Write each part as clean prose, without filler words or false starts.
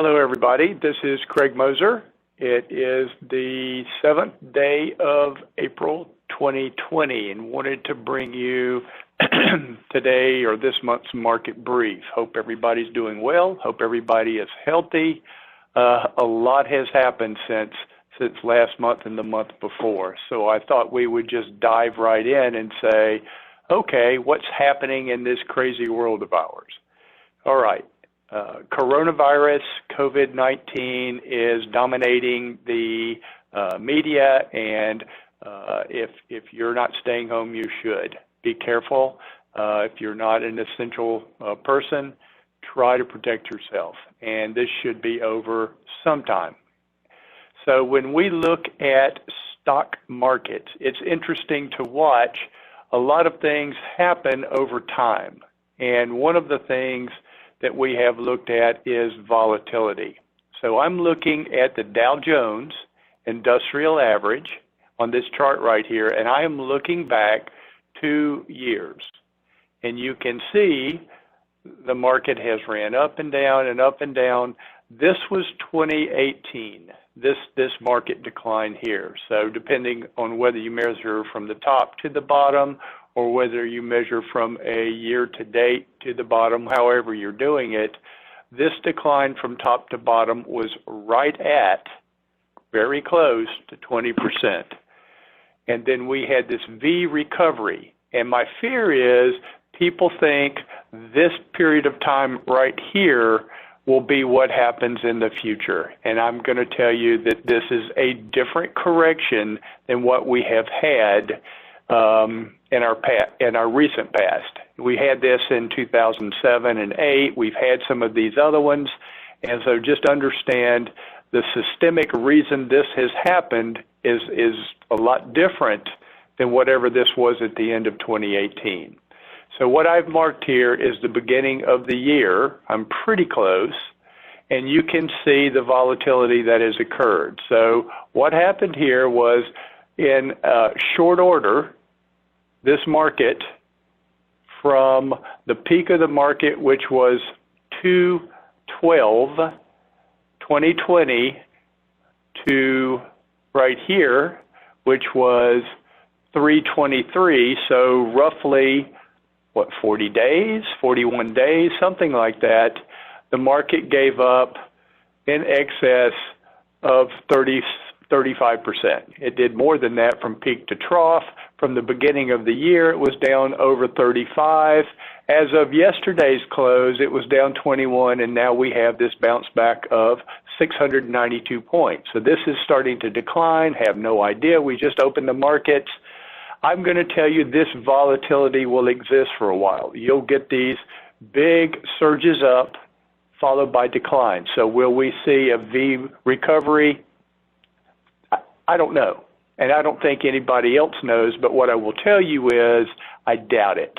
Hello, everybody. This is Craig Moser. It is the 7th day of April 2020 and wanted to bring you today or this month's market brief. Hope everybody's doing well. Hope everybody is healthy. A lot has happened since last month and the month before. So I thought we would just dive right in and say, okay, what's happening in this crazy world of ours? All right. Coronavirus, COVID-19 is dominating the media, and if you're not staying home, you should. Be careful. If you're not an essential person, try to protect yourself, and this should be over sometime. So when we look at stock markets, it's interesting to watch a lot of things happen over time, and one of the things that we have looked at is volatility. So I'm looking at the Dow Jones Industrial Average on this chart right here, and I am looking back 2 years. And you can see the market has ran up and down and up and down. This was 2018, this market decline here. So depending on whether you measure from the top to the bottom or whether you measure from a year to date to the bottom, however you're doing it, this decline from top to bottom was right at, very close to 20%. And then we had this V recovery. And my fear is people think this period of time right here will be what happens in the future. And I'm going to tell you that this is a different correction than what we have had in our recent past. We had this in 2007 and 2008. We've had some of these other ones. And so just understand the systemic reason this has happened is a lot different than whatever this was at the end of 2018. So what I've marked here is the beginning of the year. I'm pretty close. And you can see the volatility that has occurred. So what happened here was in short order, this market from the peak of the market, which was 2/12, 2020, to right here, which was 3/23, so roughly, 40 days, 41 days, something like that, the market gave up in excess of 35%. It did more than that from peak to trough. From the beginning of the year, it was down over 35. As of yesterday's close, it was down 21, and now we have this bounce back of 692 points. So this is starting to decline. Have no idea. We just opened the markets. I'm going to tell you this volatility will exist for a while. You'll get these big surges up followed by decline. So will we see a V recovery? I don't know. And I don't think anybody else knows, but what I will tell you is I doubt it.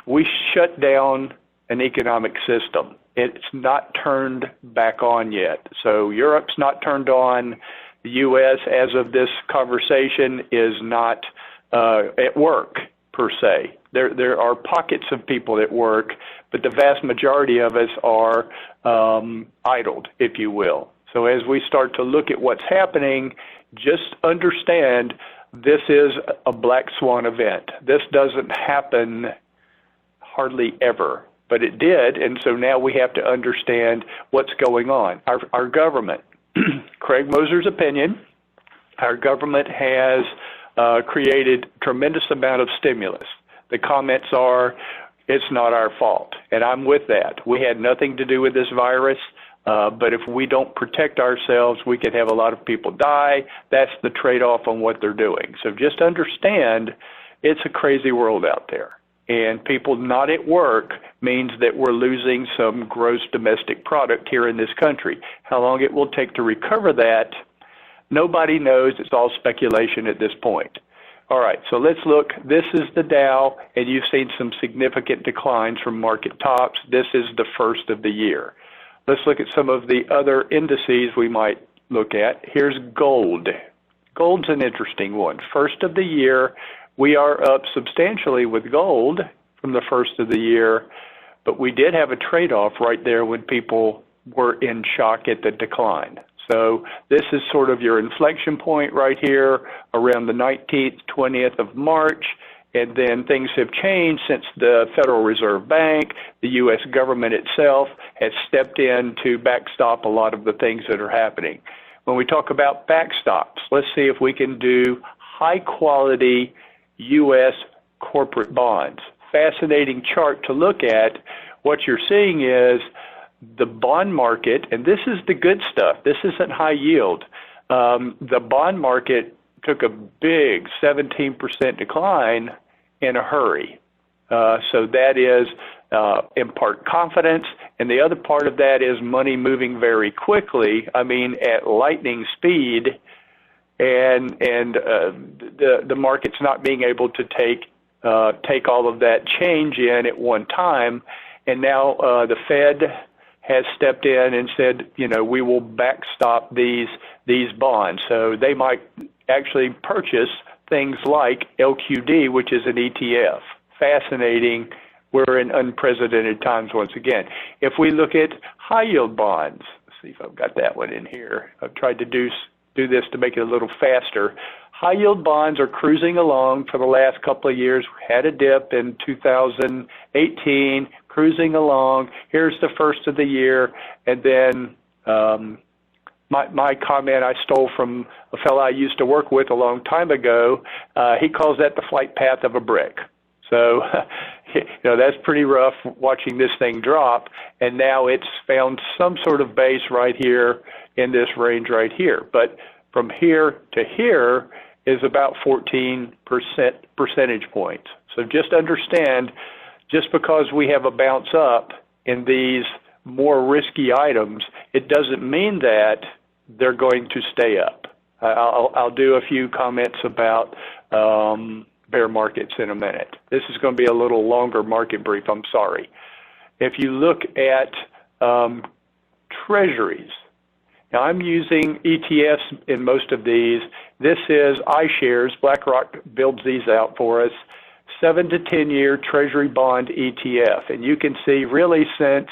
We shut down an economic system. It's not turned back on yet. So Europe's not turned on. The U.S., as of this conversation, is not at work, per se. There are pockets of people at work, but the vast majority of us are idled, if you will. So as we start to look at what's happening, just understand this is a black swan event. This doesn't happen hardly ever, but it did, and so now we have to understand what's going on. Our government, Craig Moser's opinion, our government has created a tremendous amount of stimulus. The comments are, it's not our fault, and I'm with that. We had nothing to do with this virus. But if we don't protect ourselves, we could have a lot of people die. That's the trade-off on what they're doing. So just understand it's a crazy world out there. And people not at work means that we're losing some gross domestic product here in this country. How long it will take to recover that, nobody knows. It's all speculation at this point. All right, so let's look. This is the Dow, and you've seen some significant declines from market tops. This is the first of the year. Let's look at some of the other indices we might look at. Here's gold. Gold's an interesting one. First of the year, we are up substantially with gold from the first of the year, but we did have a trade-off right there when people were in shock at the decline. So this is sort of your inflection point right here around the 19th, 20th of March. And then things have changed since the Federal Reserve Bank, the U.S. government itself has stepped in to backstop a lot of the things that are happening. When we talk about backstops, let's see if we can do high-quality U.S. corporate bonds. Fascinating chart to look at. What you're seeing is the bond market, and this is the good stuff. This isn't high yield. The bond market took a big 17% decline in a hurry. So that is in part confidence, and the other part of that is money moving very quickly. I mean, at lightning speed, and the market's not being able to take all of that change in at one time. And now the Fed has stepped in and said, you know, we will backstop these bonds. So they might actually purchase things like LQD, which is an ETF. Fascinating. We're in unprecedented times once again. If we look at high yield bonds, let's see if I've got that one in here. I've tried to do this to make it a little faster. High yield bonds are cruising along for the last couple of years. We had a dip in 2018, cruising along. Here's the first of the year, and then my comment I stole from a fellow I used to work with a long time ago. He calls that the flight path of a brick. So, you know, that's pretty rough watching this thing drop, and now it's found some sort of base right here in this range right here. But from here to here is about 14 percentage points. So just understand, just because we have a bounce up in these more risky items, it doesn't mean that they're going to stay up. I'll do a few comments about bear markets in a minute. This is going to be a little longer market brief, I'm sorry. If you look at Treasuries, now I'm using ETFs in most of these. This is iShares. BlackRock builds these out for us. 7 to 10 year Treasury bond ETF. And you can see really since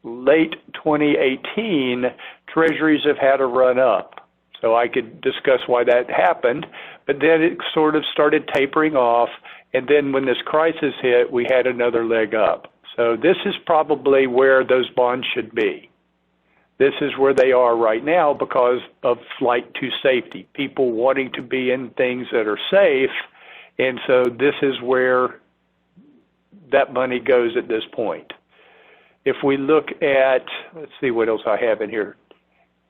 late 2018, Treasuries have had a run up. So I could discuss why that happened, but then it sort of started tapering off, and then when this crisis hit, we had another leg up. So this is probably where those bonds should be. This is where they are right now because of flight to safety, people wanting to be in things that are safe, and so this is where that money goes at this point. If we look at, let's see what else I have in here,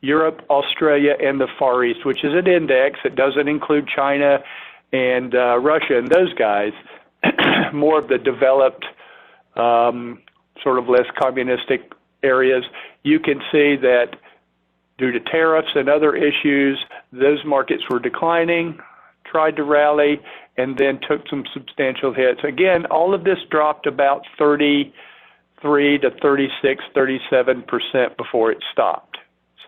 Europe, Australia, and the Far East, which is an index that doesn't include China and Russia and those guys, more of the developed, sort of less communistic areas, you can see that due to tariffs and other issues, those markets were declining, tried to rally, and then took some substantial hits. Again, all of this dropped about 33 to 36, 37% before it stopped.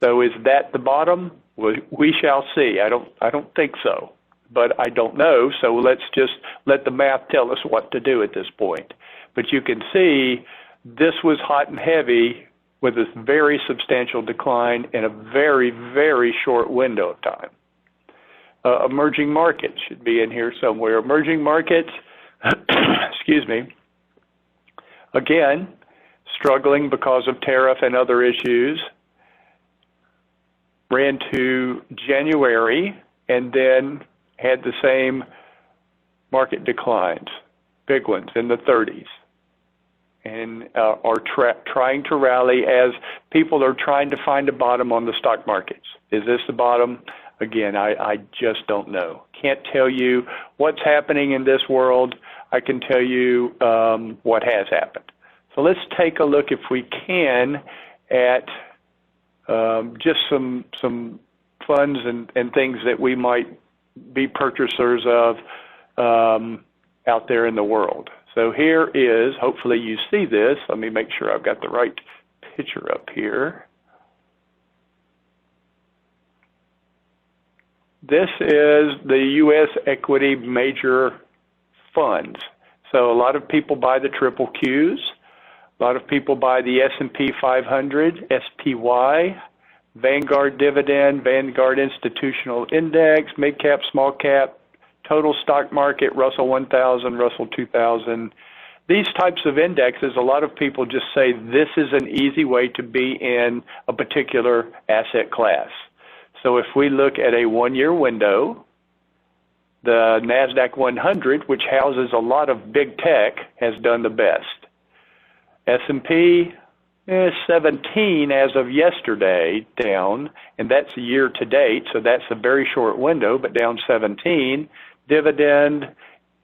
So is that the bottom? We shall see. I don't think so, but I don't know. So let's just let the math tell us what to do at this point. But you can see this was hot and heavy with a very substantial decline in a very, very short window of time. Emerging markets should be in here somewhere. Emerging markets, excuse me, again, struggling because of tariff and other issues. Ran to January and then had the same market declines, big ones in the 30s, and are trying to rally as people are trying to find a bottom on the stock markets. Is this the bottom? Again, I just don't know. Can't tell you what's happening in this world. I can tell you what has happened. So let's take a look, if we can, at just some funds and things that we might be purchasers of out there in the world. So here is, hopefully you see this. Let me make sure I've got the right picture up here. This is the U.S. equity major funds. So a lot of people buy the triple Qs. A lot of people buy the S&P 500, SPY, Vanguard Dividend, Vanguard Institutional Index, Mid Cap, Small Cap, Total Stock Market, Russell 1000, Russell 2000. These types of indexes, a lot of people just say this is an easy way to be in a particular asset class. So if we look at a one-year window, the NASDAQ 100, which houses a lot of big tech, has done the best. S&P 17 as of yesterday, down, and that's year to date, so that's a very short window, but down 17. Dividend,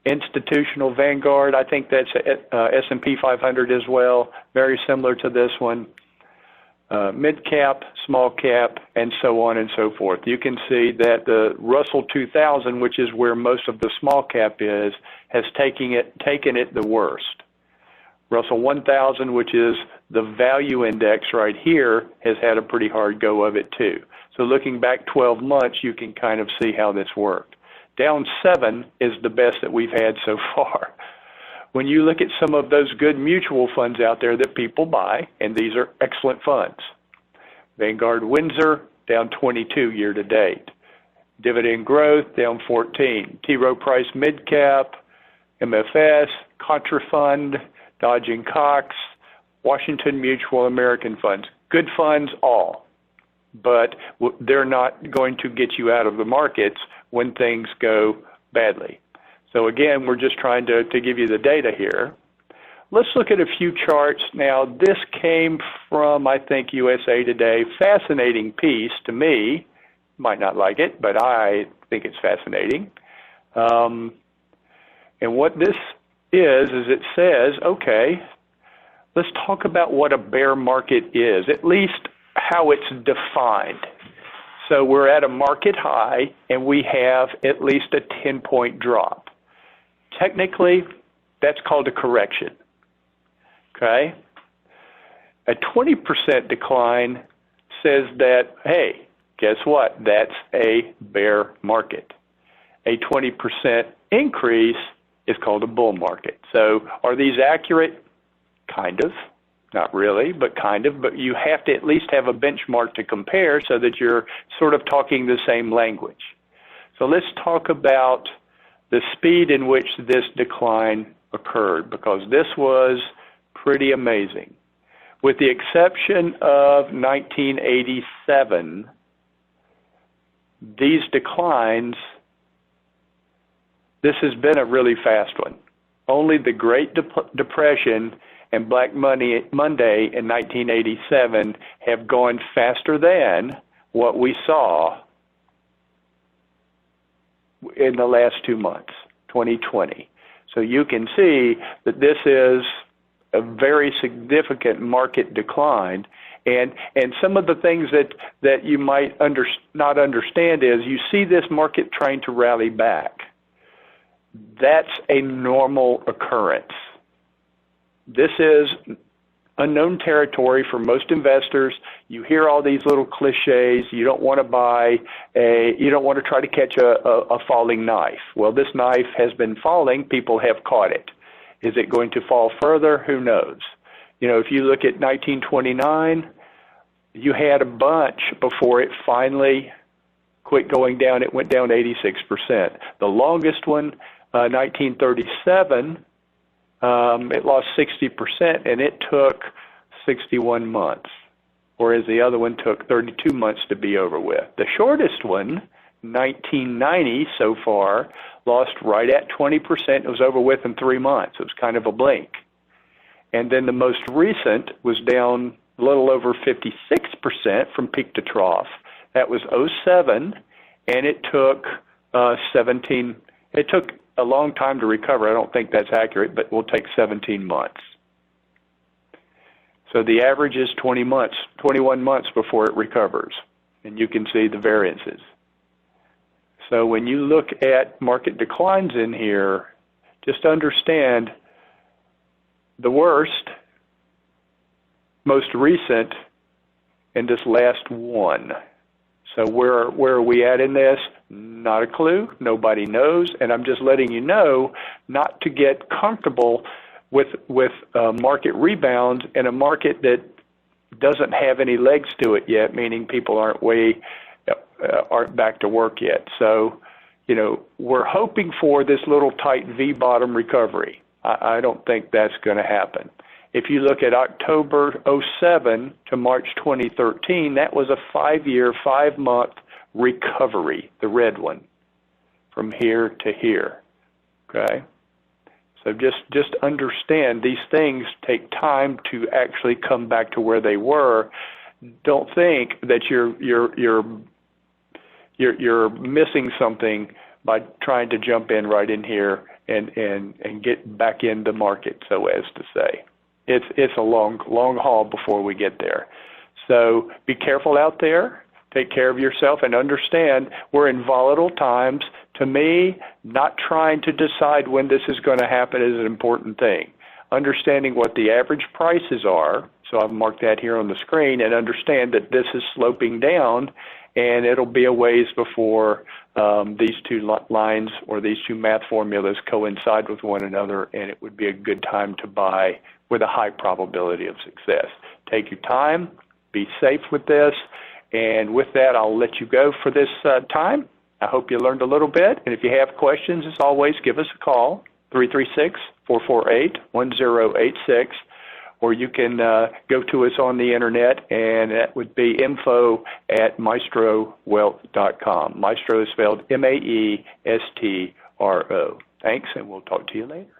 Institutional, Vanguard, I think that's S&P 500 as well, very similar to this one. Mid cap, small cap, and so on and so forth. You can see that the Russell 2000, which is where most of the small cap is, has taken it the worst. Russell 1000, which is the value index right here, has had a pretty hard go of it too. So looking back 12 months, you can kind of see how this worked. Down 7 is the best that we've had so far. When you look at some of those good mutual funds out there that people buy, and these are excellent funds. Vanguard Windsor, down 22 year to date. Dividend Growth, down 14. T. Rowe Price Midcap, MFS, Contra Fund, Dodge & Cox, Washington Mutual, American Funds. Good funds all, but they're not going to get you out of the markets when things go badly. So again, we're just trying to give you the data here. Let's look at a few charts. Now, this came from, I think, USA Today. Fascinating piece to me. Might not like it, but I think it's fascinating. And what this is it says, okay, let's talk about what a bear market is, at least how it's defined. So we're at a market high, and we have at least a 10-point drop. Technically, that's called a correction, okay? A 20% decline says that, hey, guess what? That's a bear market. A 20% increase is called a bull market. So are these accurate? Kind of. Not really, but kind of. But you have to at least have a benchmark to compare so that you're sort of talking the same language. So let's talk about the speed in which this decline occurred, because this was pretty amazing. With the exception of 1987, these declines, this has been a really fast one. Only the Great Depression and Black Monday in 1987 have gone faster than what we saw in the last 2 months, 2020. So you can see that this is a very significant market decline. And some of the things that you might not understand is you see this market trying to rally back. That's a normal occurrence. This is unknown territory for most investors. You hear all these little cliches. You don't want to try to catch a falling knife. Well, this knife has been falling. People have caught it. Is it going to fall further? Who knows? You know, if you look at 1929, you had a bunch before it finally quit going down. It went down 86%. The longest one, 1937, it lost 60%, and it took 61 months, whereas the other one took 32 months to be over with. The shortest one, 1990 so far, lost right at 20%. It was over with in 3 months. It was kind of a blink. And then the most recent was down a little over 56% from peak to trough. That was 07, and it took 17. It took a long time to recover. I don't think that's accurate, but we'll take 17 months. So the average is 21 months before it recovers, and you can see the variances. So when you look at market declines in here, just understand the worst, most recent, and this last one. So where are we at in this? Not a clue. Nobody knows. And I'm just letting you know not to get comfortable with market rebounds in a market that doesn't have any legs to it yet, meaning people aren't back to work yet. So, we're hoping for this little tight V bottom recovery. I don't think that's going to happen. If you look at October 07 to March 2013, that was a 5-year, 5-month recovery, the red one, from here to here. Okay? So just understand these things take time to actually come back to where they were. Don't think that you're missing something by trying to jump in right in here and get back in the market, so as to say. It's a long haul before we get there. So be careful out there. Take care of yourself and understand we're in volatile times. To me, not trying to decide when this is going to happen is an important thing. Understanding what the average prices are, so I've marked that here on the screen, and understand that this is sloping down, and it'll be a ways before these two lines or these two math formulas coincide with one another, and it would be a good time to buy with a high probability of success. Take your time, be safe with this, and with that, I'll let you go for this time. I hope you learned a little bit, and if you have questions, as always, give us a call, 336-448-1086, or you can go to us on the internet, and that would be info@maestrowealth.com. Maestro is spelled M-A-E-S-T-R-O. Thanks, and we'll talk to you later.